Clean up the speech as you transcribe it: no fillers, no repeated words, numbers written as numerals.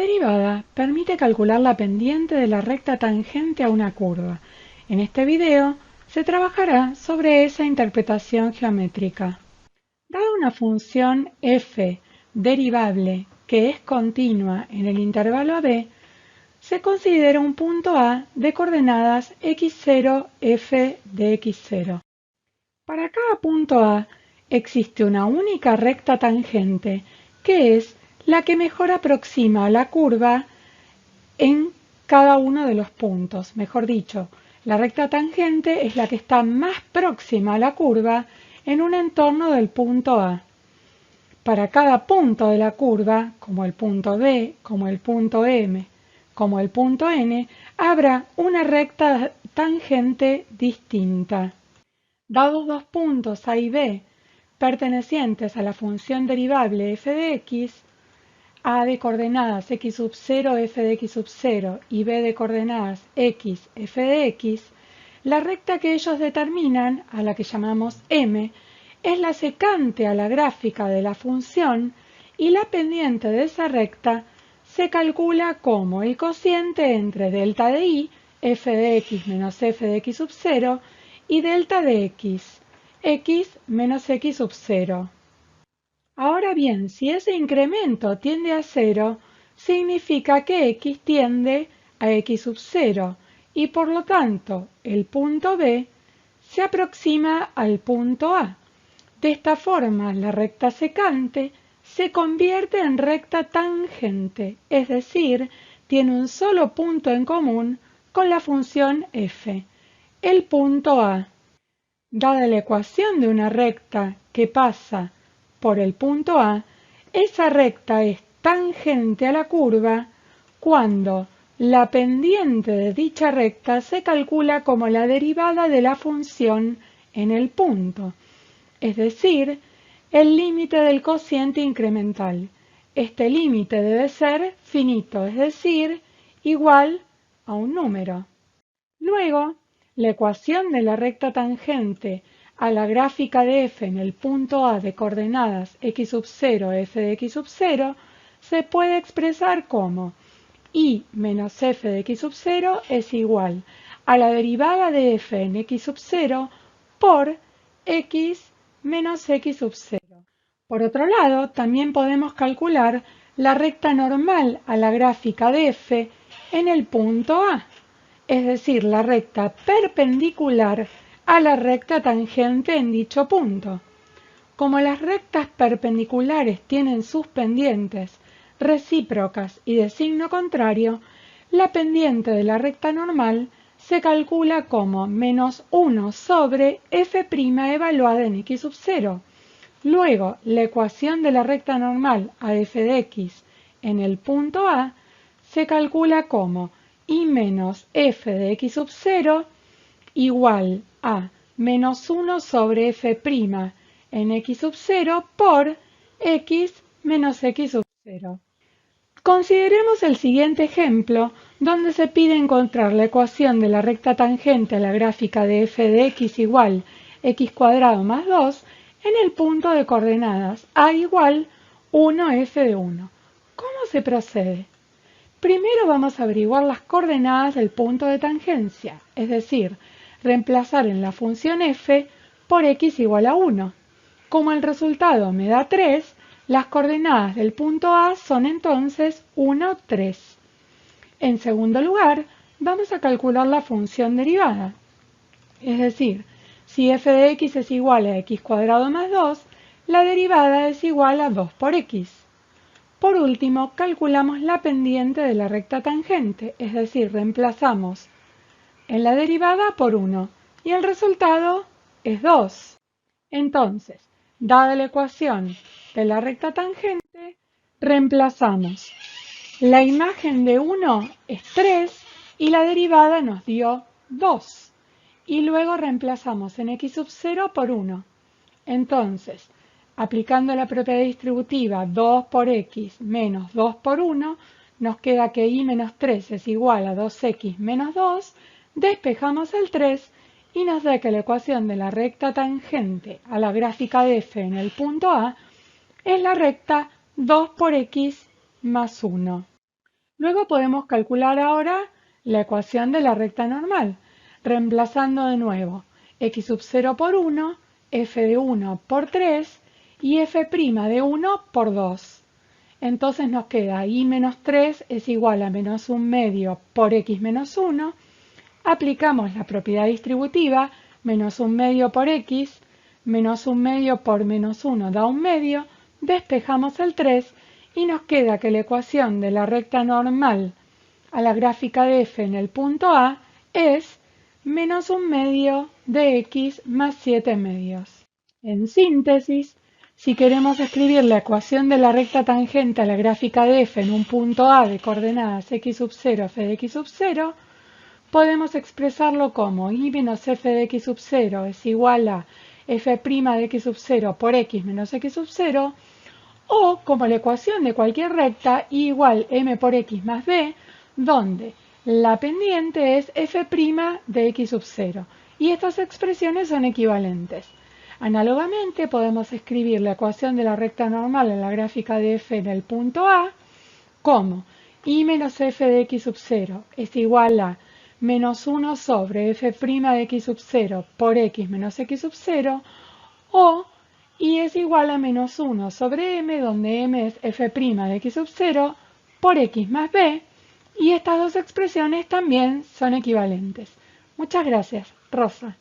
derivada permite calcular la pendiente de la recta tangente a una curva. En este video se trabajará sobre esa interpretación geométrica. Dada una función f derivable que es continua en el intervalo AB, se considera un punto A de coordenadas x0, f de x0. Para cada punto A existe una única recta tangente, que es la que mejor aproxima a la curva en cada uno de los puntos. Mejor dicho, la recta tangente es la que está más próxima a la curva en un entorno del punto A. Para cada punto de la curva, como el punto B, como el punto M, como el punto N, habrá una recta tangente distinta. Dados dos puntos A y B, pertenecientes a la función derivable f de x, A de coordenadas x sub 0, f de x sub 0 y B de coordenadas x, f de x, la recta que ellos determinan, a la que llamamos M, es la secante a la gráfica de la función y la pendiente de esa recta se calcula como el cociente entre delta de i, f de x menos f de x sub 0, y delta de x menos x sub 0. Ahora bien, si ese incremento tiende a 0, significa que x tiende a x sub 0 y por lo tanto el punto B se aproxima al punto A. De esta forma, la recta secante se convierte en recta tangente, es decir, tiene un solo punto en común con la función f, el punto A. Dada la ecuación de una recta que pasa por el punto A, esa recta es tangente a la curva cuando la pendiente de dicha recta se calcula como la derivada de la función en el punto, es decir, el límite del cociente incremental. Este límite debe ser finito, es decir, igual a un número. Luego, la ecuación de la recta tangente a la gráfica de f en el punto A de coordenadas x sub 0, f de x sub 0, se puede expresar como i menos f de x sub 0 es igual a la derivada de f en x sub 0 por x menos x sub 0. Por otro lado, también podemos calcular la recta normal a la gráfica de f en el punto A, es decir, la recta perpendicular a la recta tangente en dicho punto. Como las rectas perpendiculares tienen sus pendientes recíprocas y de signo contrario, la pendiente de la recta normal se calcula como menos 1 sobre f' evaluada en x sub 0. Luego, la ecuación de la recta normal a f de x en el punto A se calcula como i menos f de x sub 0 igual a menos 1 sobre f' en x sub 0 por x menos x sub 0. Consideremos el siguiente ejemplo, donde se pide encontrar la ecuación de la recta tangente a la gráfica de f de x igual x cuadrado más 2 en el punto de coordenadas a igual 1f de 1. ¿Cómo se procede? Primero vamos a averiguar las coordenadas del punto de tangencia, es decir, reemplazar en la función f por x igual a 1. Como el resultado me da 3, las coordenadas del punto A son entonces 1, 3. En segundo lugar, vamos a calcular la función derivada. Es decir, si f de x es igual a x cuadrado más 2, la derivada es igual a 2 por x. Por último, calculamos la pendiente de la recta tangente, es decir, reemplazamos en la derivada por 1 y el resultado es 2. Entonces, dada la ecuación de la recta tangente, reemplazamos. La imagen de 1 es 3 y la derivada nos dio 2. Y luego reemplazamos en x sub 0 por 1. Entonces, aplicando la propiedad distributiva 2 por x menos 2 por 1, nos queda que y menos 3 es igual a 2x menos 2, despejamos el 3 y nos da que la ecuación de la recta tangente a la gráfica de f en el punto A es la recta 2 por x más 1. Luego podemos calcular ahora la ecuación de la recta normal, reemplazando de nuevo x sub 0 por 1, f de 1 por 3 y f' de 1 por 2. Entonces nos queda y menos 3 es igual a menos 1 medio por x menos 1. Aplicamos la propiedad distributiva, menos 1 medio por x, menos 1 medio por menos 1 da 1 medio, despejamos el 3 y nos queda que la ecuación de la recta normal a la gráfica de f en el punto A es menos 1 medio de x más 7 medios. En síntesis, si queremos escribir la ecuación de la recta tangente a la gráfica de f en un punto A de coordenadas x sub 0, f de x sub 0, podemos expresarlo como y menos f de x sub 0 es igual a f' de x sub 0 por x menos x sub 0, o como la ecuación de cualquier recta y igual m por x más b, donde la pendiente es f' de x sub 0, y estas expresiones son equivalentes. Análogamente, podemos escribir la ecuación de la recta normal en la gráfica de f en el punto A como y menos f de x sub 0 es igual a menos 1 sobre f' de x sub 0 por x menos x sub 0, o y es igual a menos 1 sobre m, donde m es f' de x sub 0 por x más b, y estas dos expresiones también son equivalentes. Muchas gracias, Rosa.